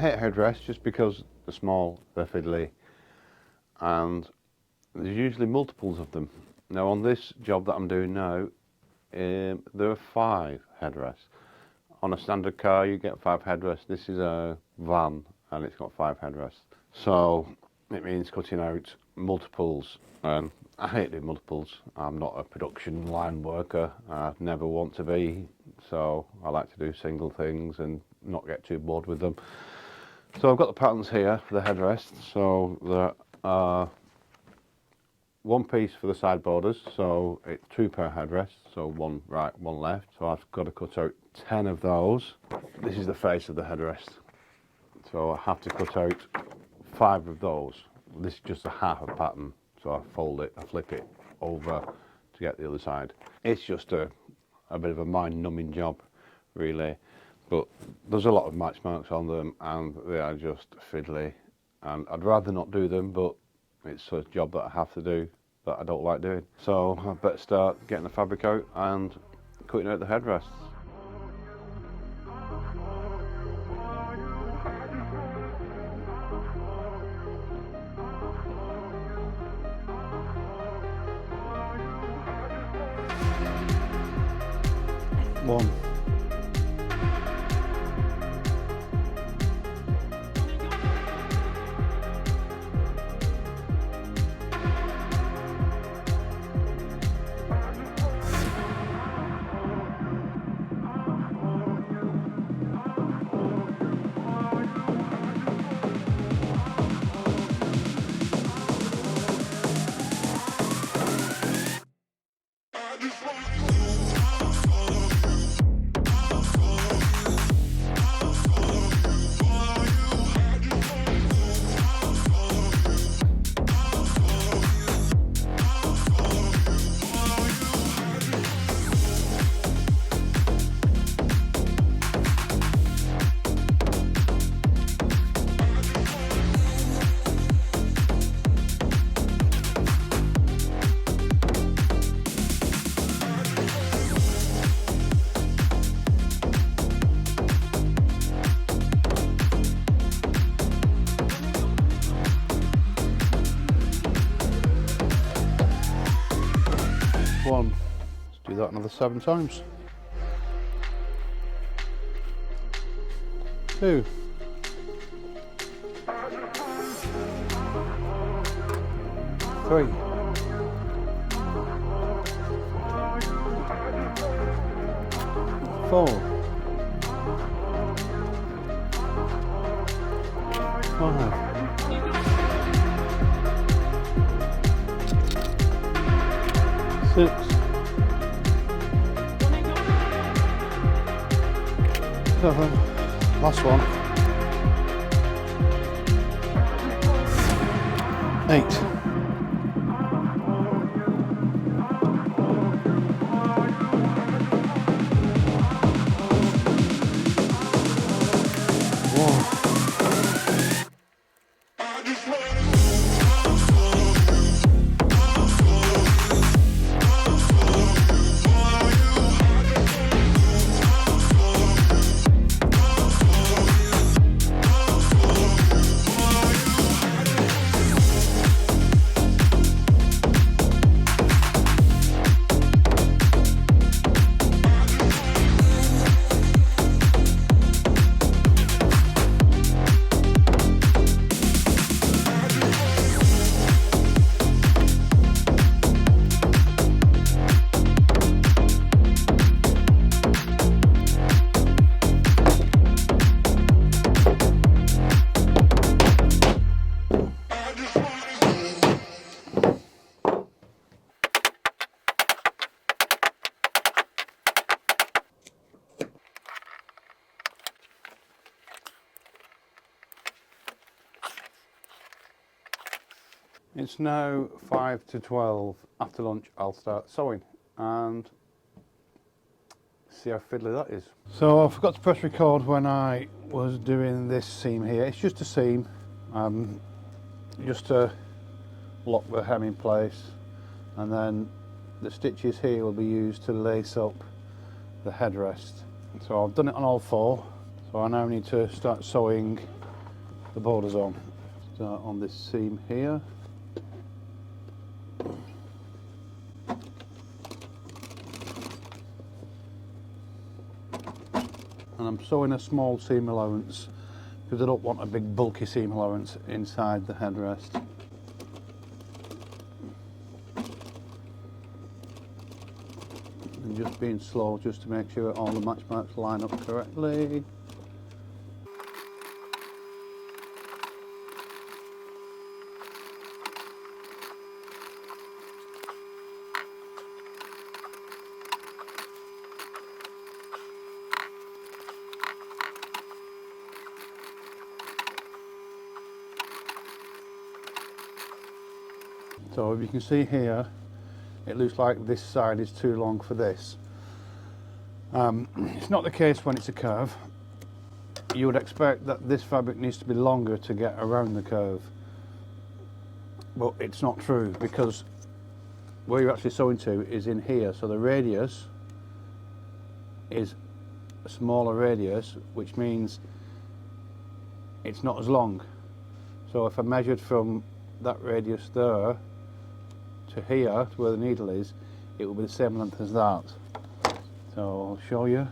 hate headrests just because they're small, they're fiddly, and there's usually multiples of them. Now on this job that I'm doing now, there are 5 headrests. On a standard car you get 5 headrests. This is a van and it's got 5 headrests. So it means cutting out multiples, and I hate doing multiples. I'm not a production line worker, I never want to be, so I like to do single things and not get too bored with them. So I've got the patterns here for the headrests. So there are 1 piece for the side borders, so it's 2 per headrest, so 1 right, 1 left. So I've got to cut out 10 of those. This is the face of the headrest, so I have to cut out 5 of those. This is just a half a pattern, so I fold it, I flip it over to get the other side. It's just a bit of a mind-numbing job, really, but there's a lot of match marks on them and they are just fiddly, and I'd rather not do them, but it's a job that I have to do that I don't like doing. So I better start getting the fabric out and cutting out the headrests. One. One. Let's do that another 7 times. 2. 3. 4. 5. 6. 7. Last one. 8. It's now 5 to 12. After lunch I'll start sewing and see how fiddly that is. So I forgot to press record when I was doing this seam here. It's just a seam, just to lock the hem in place, and then the stitches here will be used to lace up the headrest. So I've done it on all 4, so I now need to start sewing the borders on. Start on this seam here. And I'm sewing a small seam allowance because I don't want a big bulky seam allowance inside the headrest. And just being slow just to make sure all the match marks line up correctly. So if you can see here, it looks like this side is too long for this. It's not the case when it's a curve. You would expect that this fabric needs to be longer to get around the curve. But it's not true, because where you're actually sewing to is in here. So the radius is a smaller radius, which means it's not as long. So if I measured from that radius there to here, to where the needle is, it will be the same length as that. So I'll show you.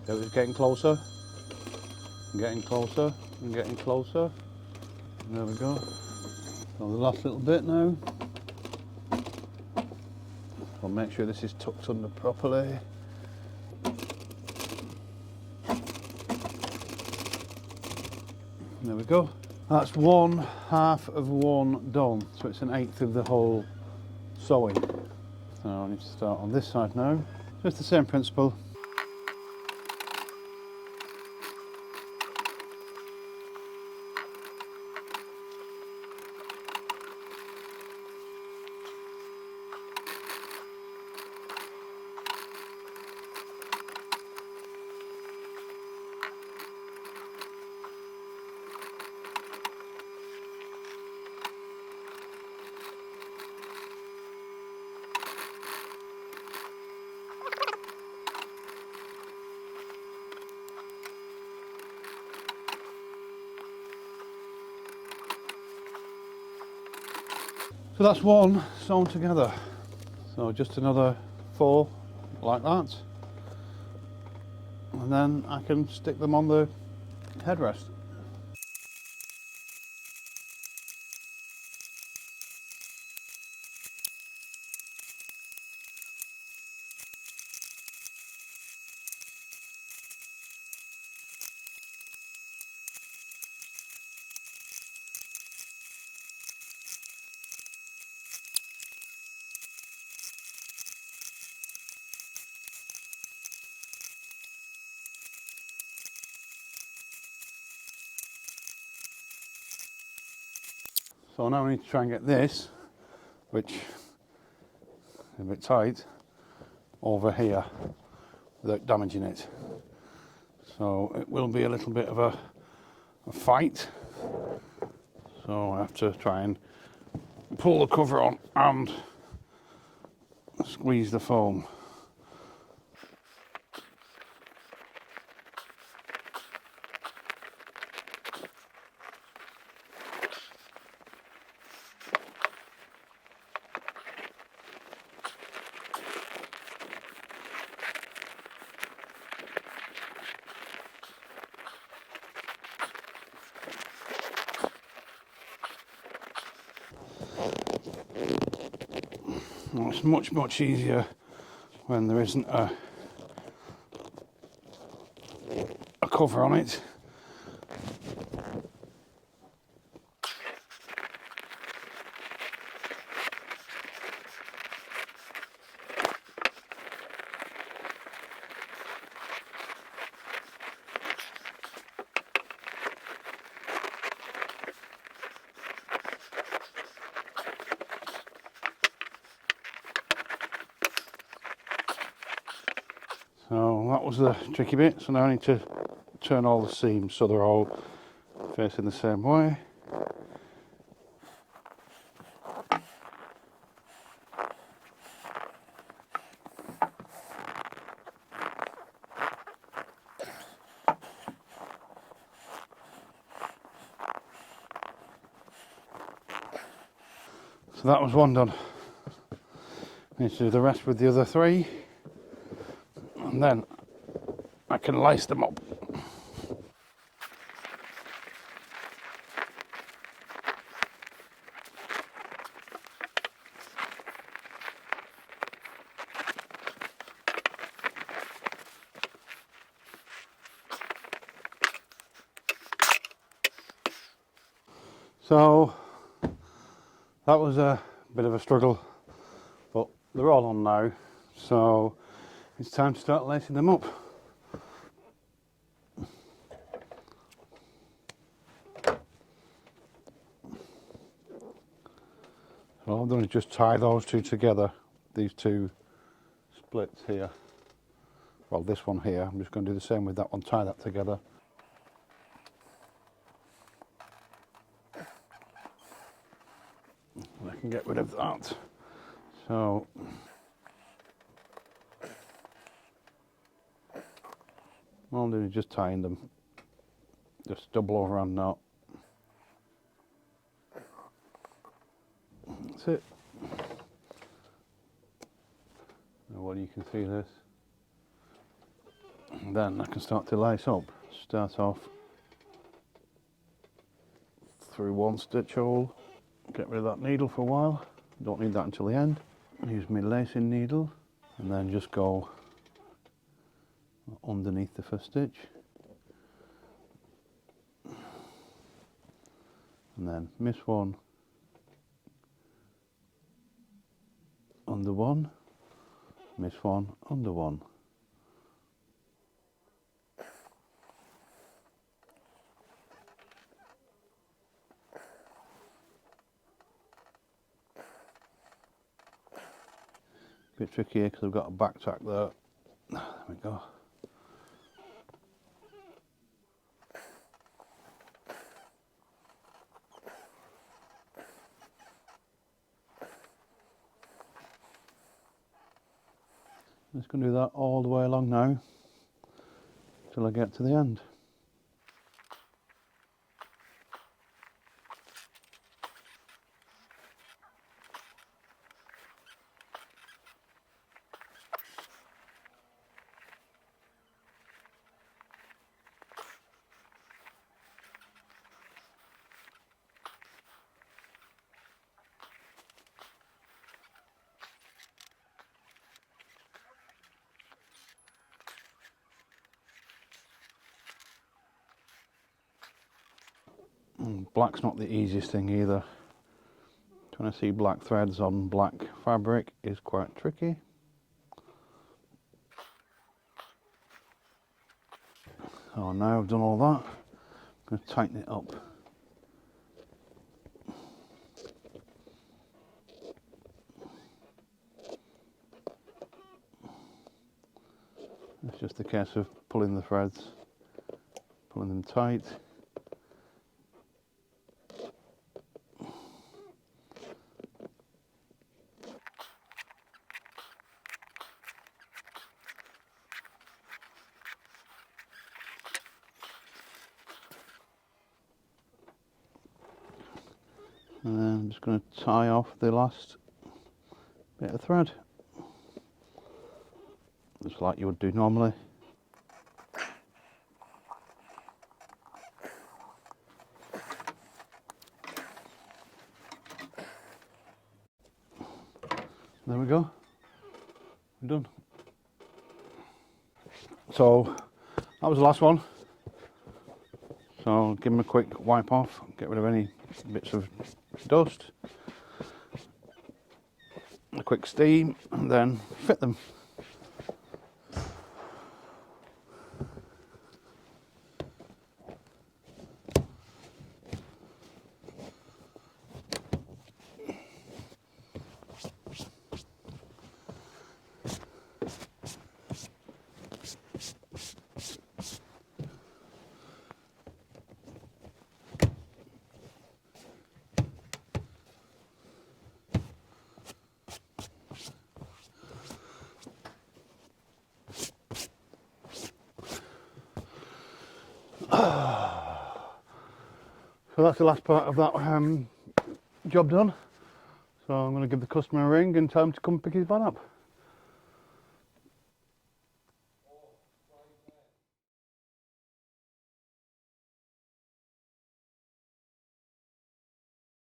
So it's getting closer, and getting closer, and getting closer. There we go. So the last little bit now. I'll make sure this is tucked under properly. There we go. That's 1/2 of one done, so it's 1/8 of the whole sewing. So I need to start on this side now. Just the same principle. So that's one sewn together. So just another 4 like that. And then I can stick them on the headrest. So now I need to try and get this, which is a bit tight, over here without damaging it. So it will be a little bit of a fight. So I have to try and pull the cover on and squeeze the foam. Well, it's much easier when there isn't a cover on it. So that was the tricky bit. So now I need to turn all the seams so they're all facing the same way. So that was one done. Need to do the rest with the other 3, and then I can lace them up. So that was a bit of a struggle, but they're all on now, so it's time to start lacing them up. So all I've done is just tie those 2 together, these 2 splits here. Well, this one here, I'm just going to do the same with that one, tie that together. And I can get rid of that. So all I'm doing is just tying them, just double overhand knot. That's it. Now, well, you can see this. And then I can start to lace up. Start off through 1 stitch hole, get rid of that needle for a while, don't need that until the end. Use my lacing needle and then just go underneath the first stitch and then miss 1, under 1, miss 1, under 1. Bit tricky here because I've got a back tack there. There we go. I'm just going to do that all the way along now till I get to the end. Black's not the easiest thing either. Trying to see black threads on black fabric is quite tricky. So now I've done all that, I'm going to tighten it up. It's just a case of pulling the threads, pulling them tight. And then I'm just going to tie off the last bit of thread, just like you would do normally. There we go, we're done. So that was the last one. So give them a quick wipe off, get rid of any bits of dust, a quick steam, and then fit them. So that's the last part of that job done. So I'm going to give the customer a ring and tell him to come pick his van up.